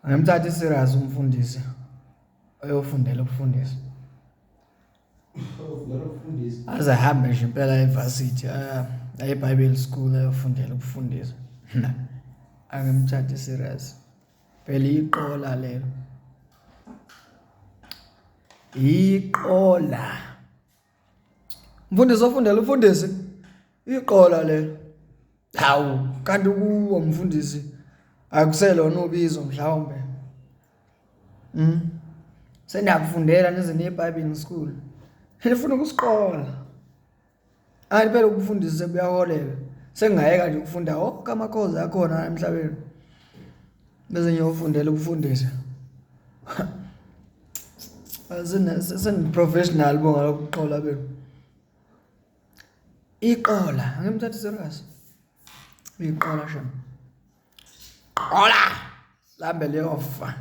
Angemthatha serious umfundisi oyofundela ukufundisa. Aze ahambe nje impela evarsity eBible school ayofundela ukufundisa. Angemthatha serious. Phela iqola lelo. Iqola. Mfundisi ofundela ufundisi. Iqola lelo. Hawu, kanti kuwo mfundisi akuselona ubizo mhlawumbe. Seniyakufundela nize neBible school. Nifuna ukusiqola. Hayi phela ukufundisa sekuyaholela. Sengayeka nje ukufunda wonke amakhozi akhona emhlabeni. Bese ngiyofundela ukufundisa. Sen professional bonga lokuqola benu. Iqola, angemthatha serious. Iqola shame. Qola. Lambe leyofa.